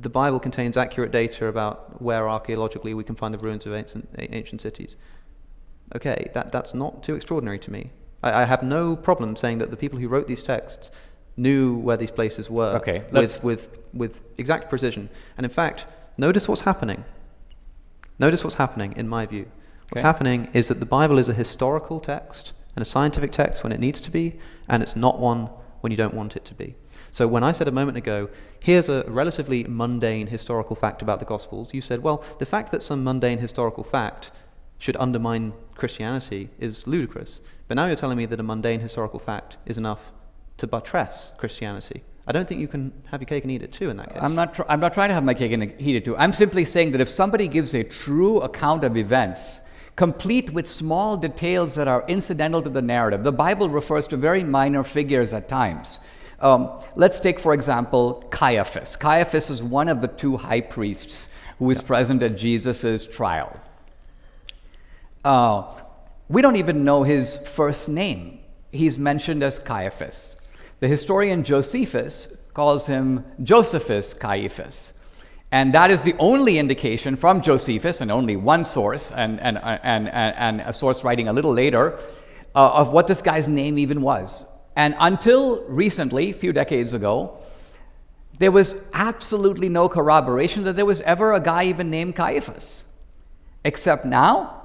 the Bible contains accurate data about where archaeologically we can find the ruins of ancient cities. Okay, that's not too extraordinary to me. I have no problem saying that the people who wrote these texts knew where these places were with exact precision. And in fact, notice what's happening. Notice what's happening, in my view. What's happening is that the Bible is a historical text and a scientific text when it needs to be, and it's not one when you don't want it to be. So when I said a moment ago, here's a relatively mundane historical fact about the Gospels, you said, well, the fact that some mundane historical fact should undermine Christianity is ludicrous. But now you're telling me that a mundane historical fact is enough to buttress Christianity. I don't think you can have your cake and eat it too in that case. I'm not trying to have my cake and eat it too. I'm simply saying that if somebody gives a true account of events, complete with small details that are incidental to the narrative, the Bible refers to very minor figures at times. Let's take, for example, Caiaphas. Caiaphas is one of the two high priests who is present at Jesus' trial. We don't even know his first name. He's mentioned as Caiaphas. The historian Josephus calls him Josephus Caiaphas. And that is the only indication from Josephus, and only one source, and a source writing a little later, of what this guy's name even was. And until recently, a few decades ago, there was absolutely no corroboration that there was ever a guy even named Caiaphas. Except now,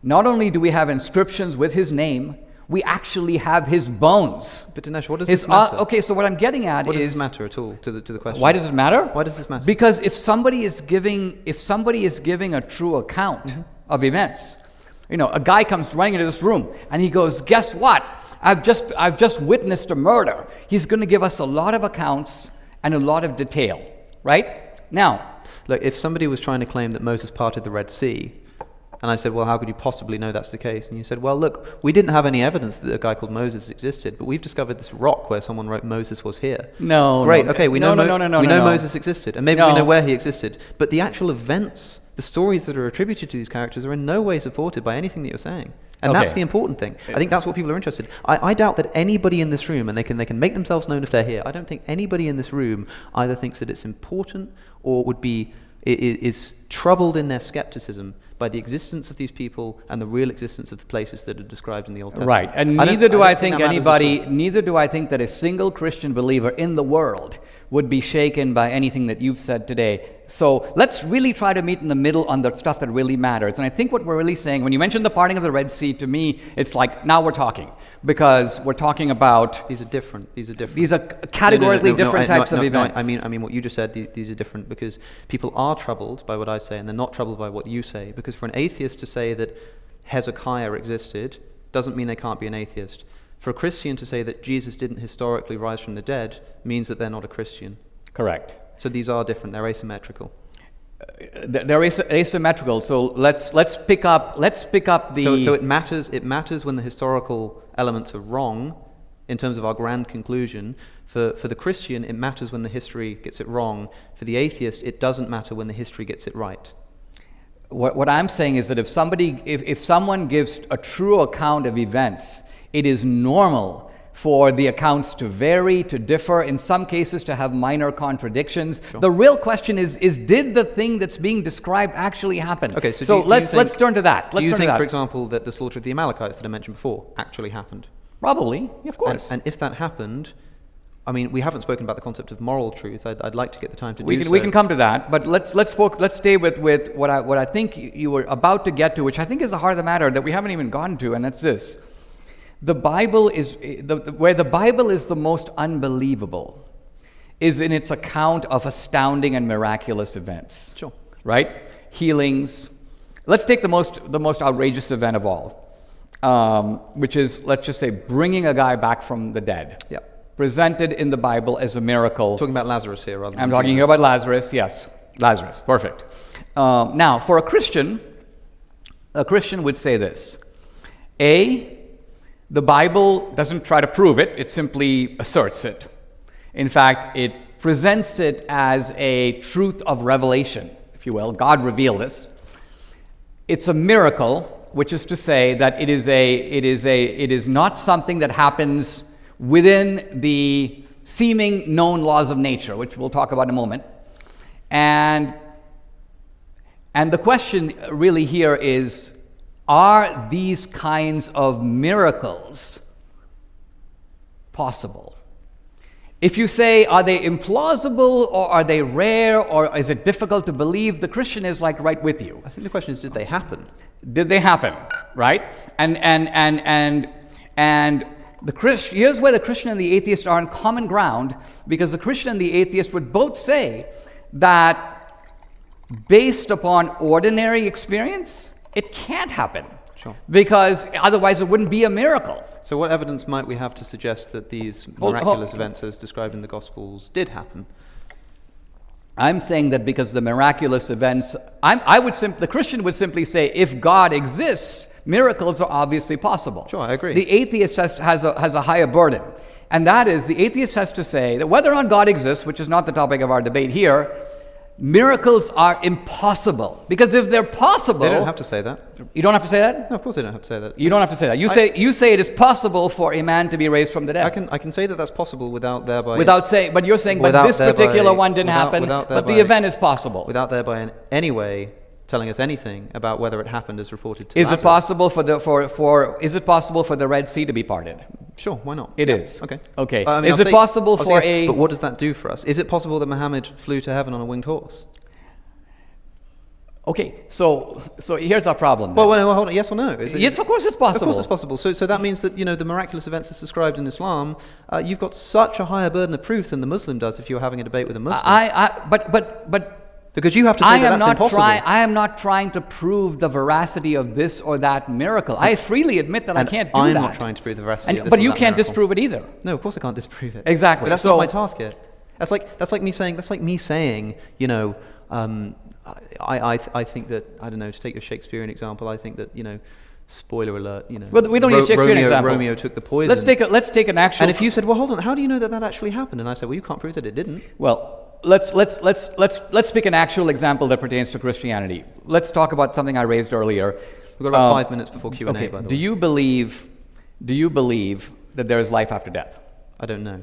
not only do we have inscriptions with his name, we actually have his bones. But Dinesh, what does this matter? Okay, so what I'm getting at what is... What does this matter at all to the question? Why does it matter? Why does this matter? Because if somebody is giving a true account of events, a guy comes running into this room and he goes, guess what? I've just witnessed a murder. He's going to give us a lot of accounts and a lot of detail, right? Now, look, if somebody was trying to claim that Moses parted the Red Sea, and I said, well, how could you possibly know that's the case? And you said, well, look, we didn't have any evidence that a guy called Moses existed, but we've discovered this rock where someone wrote Moses was here. No. Great, no, okay, we know Moses existed, and maybe we know where he existed, but the actual events, the stories that are attributed to these characters are in no way supported by anything that you're saying. And that's the important thing. I think that's what people are interested in. I doubt that anybody in this room, and they can make themselves known if they're here, I don't think anybody in this room either thinks that it's important or is troubled in their skepticism by the existence of these people and the real existence of the places that are described in the Old Testament. Right, and neither do I think that a single Christian believer in the world would be shaken by anything that you've said today. So let's really try to meet in the middle on the stuff that really matters. And I think what we're really saying, when you mentioned the parting of the Red Sea, to me, it's like, now we're talking. Because we're talking about... These are different. These are categorically different types of events. I mean what you just said, these are different because people are troubled by what I say and they're not troubled by what you say. Because for an atheist to say that Hezekiah existed doesn't mean they can't be an atheist. For a Christian to say that Jesus didn't historically rise from the dead means that they're not a Christian. Correct. So these are different. They're asymmetrical. They're asymmetrical. So let's pick up the. So it matters. It matters when the historical elements are wrong, in terms of our grand conclusion. For the Christian, it matters when the history gets it wrong. For the atheist, it doesn't matter when the history gets it right. What I'm saying is that if someone gives a true account of events, it is normal for the accounts to vary, to differ, in some cases to have minor contradictions. Sure. The real question is did the thing that's being described actually happen? Okay, so let's turn to that. Do you think, for example, that the slaughter of the Amalekites that I mentioned before actually happened? Probably, of course. And if that happened, I mean, we haven't spoken about the concept of moral truth. I'd like to get the time to do so. We can come to that, but let's stay with what I think you were about to get to, which I think is the heart of the matter that we haven't even gotten to, and that's this. The Bible is where the Bible is the most unbelievable is in its account of astounding and miraculous events. Sure. Right? Healings. Let's take the most outrageous event of all, which is, let's just say, bringing a guy back from the dead. Yeah. Presented in the Bible as a miracle. Talking about Lazarus here, rather than I'm talking here about Lazarus. Yes, Lazarus. Perfect. Now, for a Christian would say this: the Bible doesn't try to prove it, it simply asserts it. In fact, it presents it as a truth of revelation, if you will. God revealed this. It's a miracle, which is to say that it is not something that happens within the seeming known laws of nature, which we'll talk about in a moment. And the question really here is, are these kinds of miracles possible? If you say, are they implausible, or are they rare, or is it difficult to believe, the Christian is like right with you. I think the question is, did they happen? Did they happen, right? And here's where the Christian and the atheist are on common ground, because the Christian and the atheist would both say that based upon ordinary experience, it can't happen. Sure. Because otherwise it wouldn't be a miracle. So what evidence might we have to suggest that these miraculous events as described in the Gospels did happen? I'm saying that because the miraculous events, the Christian would simply say, if God exists, miracles are obviously possible. Sure, I agree. The atheist has a higher burden. And that is, the atheist has to say that whether or not God exists, which is not the topic of our debate here, miracles are impossible. Because if they're possible... They don't have to say that. You don't have to say that? No, of course they don't have to say that. You don't have to say that. You say it is possible for a man to be raised from the dead. I can say that that's possible without thereby... But you're saying, but this particular one didn't happen, but the event is possible. Without thereby in any way telling us anything about whether it happened as reported to Is it possible for the Red Sea to be parted? Sure, why not? It is. Okay. Okay. Is it possible for yes, but what does that do for us? Is it possible that Muhammad flew to heaven on a winged horse? Okay, so here's our problem. Well, hold on. Yes or no? Yes, of course it's possible. Of course it's possible. So that means that, the miraculous events as described in Islam, you've got such a higher burden of proof than the Muslim does if you're having a debate with a Muslim. But because you have to say that's impossible. I am not trying to prove the veracity of this or that miracle. I freely admit that I can't do that. I'm not trying to prove the veracity of this but or you that can't miracle. disprove it either. No, of course I can't disprove it. Exactly. But that's not my task yet. That's like me saying, I think that, I don't know, to take a Shakespearean example, I think that, spoiler alert, Well, we don't need a Shakespearean example. Romeo took the poison. Let's take an actual... And if you said, well, hold on, how do you know that actually happened? And I said, well, you can't prove that it didn't. Well, let's pick an actual example that pertains to Christianity. Let's talk about something I raised earlier. We've got about 5 minutes before Q&A, okay. by the way. Do you believe that there is life after death? I don't know.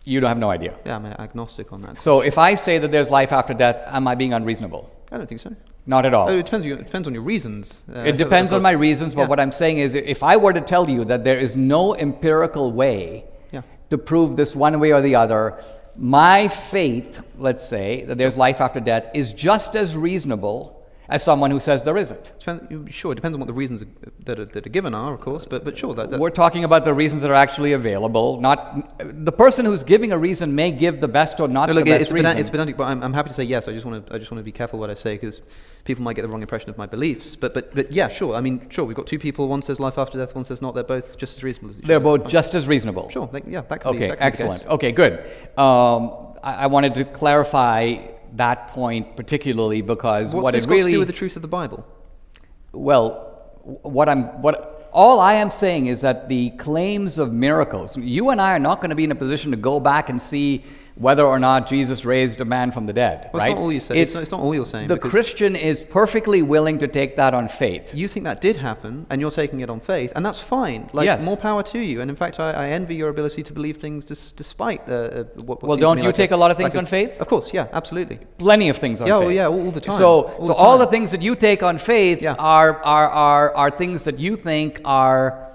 You don't have no idea. Yeah, I'm agnostic on that. So if I say that there's life after death, am I being unreasonable? I don't think so. Not at all. It depends on your reasons. It depends on my reasons, but what I'm saying is, if I were to tell you that there is no empirical way to prove this one way or the other, my faith, let's say, that there's life after death is just as reasonable as someone who says there isn't. Sure, it depends on what the reasons that are given are, of course, but sure. That's We're talking about the reasons that are actually available. Not the person who's giving a reason may give the best or not the best reason. It's pedantic, but I'm happy to say yes. I just want to be careful what I say, because people might get the wrong impression of my beliefs. But yeah, sure. I mean, sure. We've got two people. One says life after death. One says not. They're both just as reasonable as each other. They're both just as reasonable. Sure. That could be. Okay, excellent. Okay, good. I wanted to clarify that point particularly because What's this got to do with the truth of the Bible? Well, all I am saying is that the claims of miracles, you and I are not going to be in a position to go back and see whether or not Jesus raised a man from the dead, well, right? It's not all you say. It's not all you're saying. The Christian is perfectly willing to take that on faith. You think that did happen, and you're taking it on faith, and that's fine. Yes. More power to you. And in fact, I envy your ability to believe things despite what well, seems don't to me you like take a lot of things on faith? Of course, yeah, absolutely. Plenty of things on faith. Oh, yeah, all the time. So all the things that you take on faith are things that you think are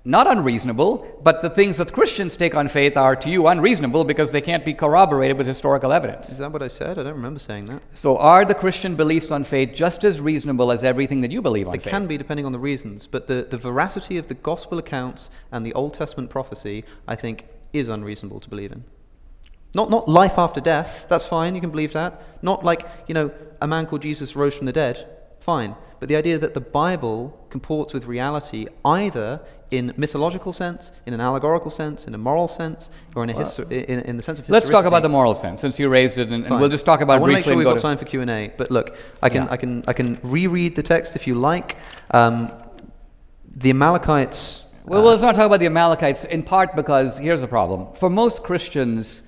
not unreasonable, but the things that Christians take on faith are to you unreasonable because they can't be corroborated with historical evidence. Is that what I said? I don't remember saying that. So are the Christian beliefs on faith just as reasonable as everything that you believe on faith? They can be, depending on the reasons, but the veracity of the gospel accounts and the Old Testament prophecy, I think, is unreasonable to believe in. Not life after death, that's fine, you can believe that. Not like, a man called Jesus rose from the dead, fine. But the idea that the Bible comports with reality either in mythological sense, in an allegorical sense, in a moral sense, or in the sense of historicity. Let's talk about the moral sense, since you raised it, and we'll just talk about it briefly. I want to make sure we've got time for Q&A, but look, I can reread the text if you like. The Amalekites... Well, let's not talk about the Amalekites, in part because here's the problem. For most Christians,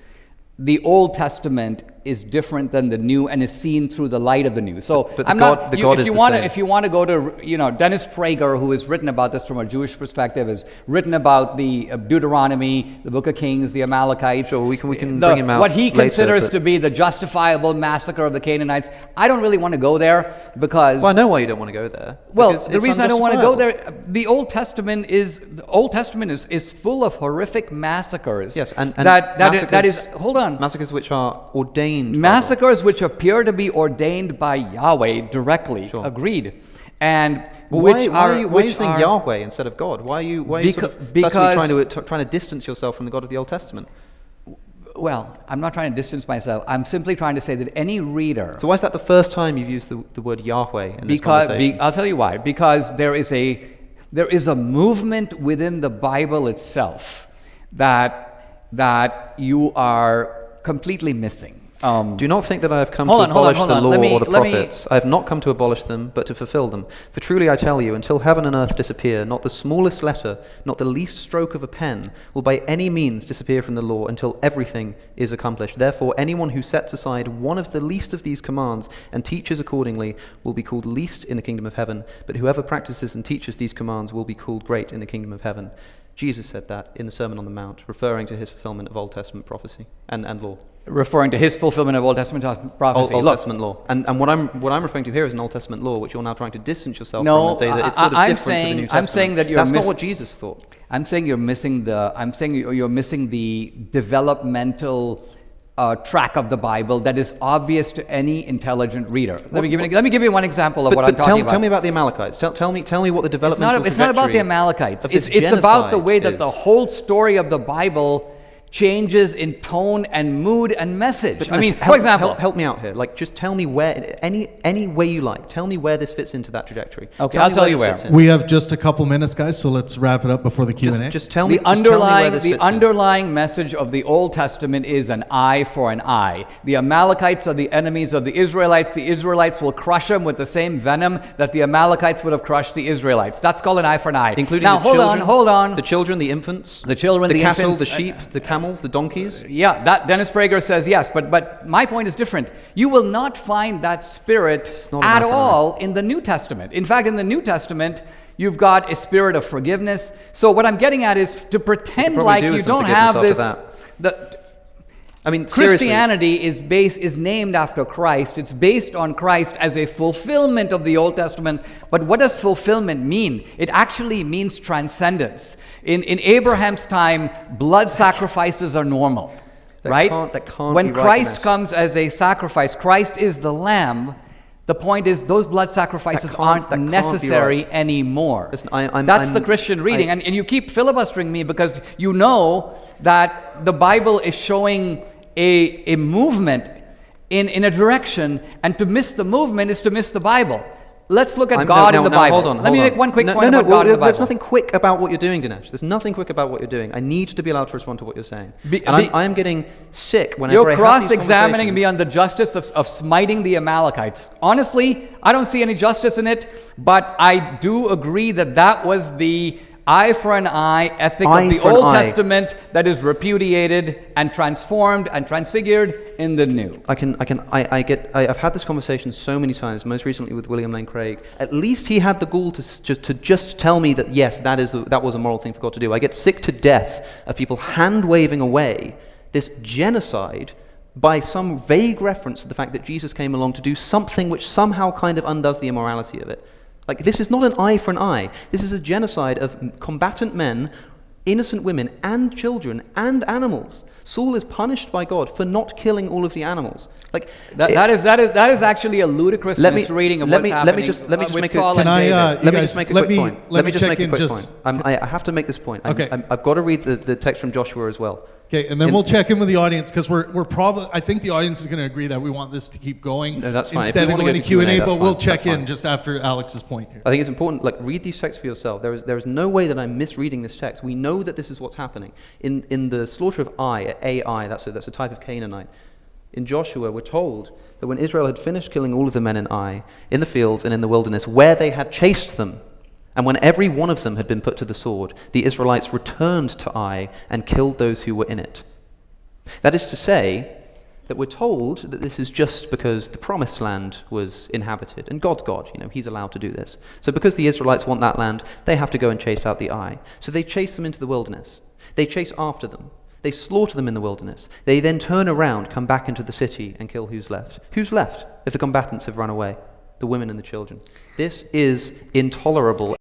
the Old Testament is different than the new and is seen through the light of the new. So But I'm God- not. the God is the same. If you want to go to, Dennis Prager, who has written about this from a Jewish perspective, has written about the Deuteronomy, the Book of Kings, the Amalekites. Sure, we can bring him out what he later, considers but- to be the justifiable massacre of the Canaanites. I don't really want to go there because. Well, I know why you don't want to go there. Well, because the it's reason I don't want to go unjustifiable. there, the Old Testament is full of horrific massacres. Yes, and that is. Hold on. Massacres which are ordained. by God. Massacres which appear to be ordained by Yahweh directly. Sure. Agreed. And Well, which why are you which saying are- Yahweh instead of God? Why are you sort of Because- subtly trying to distance yourself from the God of the Old Testament? Well, I'm not trying to distance myself. I'm simply trying to say that any reader. So why is that the first time you've used the word Yahweh in this conversation? I'll tell you why. Because there is a movement within the Bible itself that you are completely missing. Do not think that I have come to Hold on, abolish hold the on. law Let me- or the let me- prophets. I have not come to abolish them, but to fulfill them. For truly I tell you, until heaven and earth disappear, not the smallest letter, not the least stroke of a pen, will by any means disappear from the law until everything is accomplished. Therefore, anyone who sets aside one of the least of these commands and teaches accordingly will be called least in the kingdom of heaven. But whoever practices and teaches these commands will be called great in the kingdom of heaven. Jesus said that in the Sermon on the Mount, referring to his fulfillment of Old Testament prophecy and law. Referring to his fulfillment of Old Testament prophecy. Old Look, Testament law. And what I'm referring to here is an Old Testament law, which you're now trying to distance yourself No, from and say that it's sort of I'm different to the saying- New Testament. I'm saying that you're That's not what Jesus thought. I'm saying you're missing the developmental track of the Bible that is obvious to any intelligent reader. Let me give you one example of what I'm talking about. Tell me about the Amalekites. Tell me what the developmental It's not about the trajectory Amalekites. of this It's about the genocide way that is. the whole story of the Bible changes in tone and mood and message. I mean, for example, help me out here. Like, just tell me where, any way you like. Tell me where this fits into that trajectory. Okay, I'll tell you this where. fits in. We have just a couple minutes, guys, so let's wrap it up before the Q&A. Just tell me. the just tell me where underlying this the fits in. underlying message of the Old Testament is an eye for an eye. The Amalekites are the enemies of the Israelites. The Israelites will crush them with the same venom that the Amalekites would have crushed the Israelites. That's called an eye for an eye. Including now, the children, hold on. The children, the infants, The children, the the cattle, infants, the sheep, the camels, the donkeys. Yeah, that Dennis Prager says yes, but my point is different. You will not find that spirit not an at eye for an all in the New Testament. In fact, in the New Testament, you've got a spirit of forgiveness. So what I'm getting at is to pretend probably like do you with some don't have forgiveness this. after I mean, seriously. Christianity is named after Christ. It's based on Christ as a fulfillment of the Old Testament. But what does fulfillment mean? It actually means transcendence. In Abraham's time, blood sacrifices are normal, right? That can't when be right, Christ Dinesh. comes as a sacrifice, Christ is the Lamb. The point is, those blood sacrifices That can't aren't be necessary right. anymore. Listen, That's the Christian reading. And you keep filibustering me because you know that the Bible is showing a movement in a direction, and to miss the movement is to miss the Bible. Let's look at God in the Bible. Hold on, Let me make one quick point about God in the Bible. There's nothing quick about what you're doing, Dinesh. There's nothing quick about what you're doing. I need to be allowed to respond to what you're saying. I am getting sick whenever You're I have these cross-examining me conversations. on the justice of smiting the Amalekites. Honestly, I don't see any justice in it, but I do agree that was the eye for an eye ethic of the Old Testament that is repudiated and transformed and transfigured in the New. I've had this conversation so many times, most recently with William Lane Craig. At least he had the gall to just tell me that yes, that was a moral thing for God to do. I get sick to death of people hand-waving away this genocide by some vague reference to the fact that Jesus came along to do something which somehow kind of undoes the immorality of it. Like, this is not an eye for an eye. This is a genocide of combatant men, innocent women, and children, and animals. Saul is punished by God for not killing all of the animals. Like That is actually a ludicrous misreading of what's happening. Let me just make with a Saul Can and I, David. let me just make a quick point. Let me just check make a in quick just- point. I have to make this point. Okay. I've got to read the text from Joshua as well. Okay, and then we'll check in with the audience because we're probably. I think the audience is going to agree that we want this to keep going. No, that's fine. If Instead we of wanna going go to to Q&A, Q&A, that's but we'll fine. check That's fine. in just after Alex's point here. I think it's important, like, read these texts for yourself. There is no way that I'm misreading this text. We know that this is what's happening. In the slaughter of Ai, that's a type of Canaanite. In Joshua, we're told that when Israel had finished killing all of the men in Ai, in the fields and in the wilderness, where they had chased them, and when every one of them had been put to the sword, the Israelites returned to Ai and killed those who were in it. That is to say, that we're told that this is just because the promised land was inhabited, and God's God, he's allowed to do this. So because the Israelites want that land, they have to go and chase out the eye. So they chase them into the wilderness. They chase after them. They slaughter them in the wilderness. They then turn around, come back into the city, and kill who's left. Who's left if the combatants have run away? The women and the children. This is intolerable.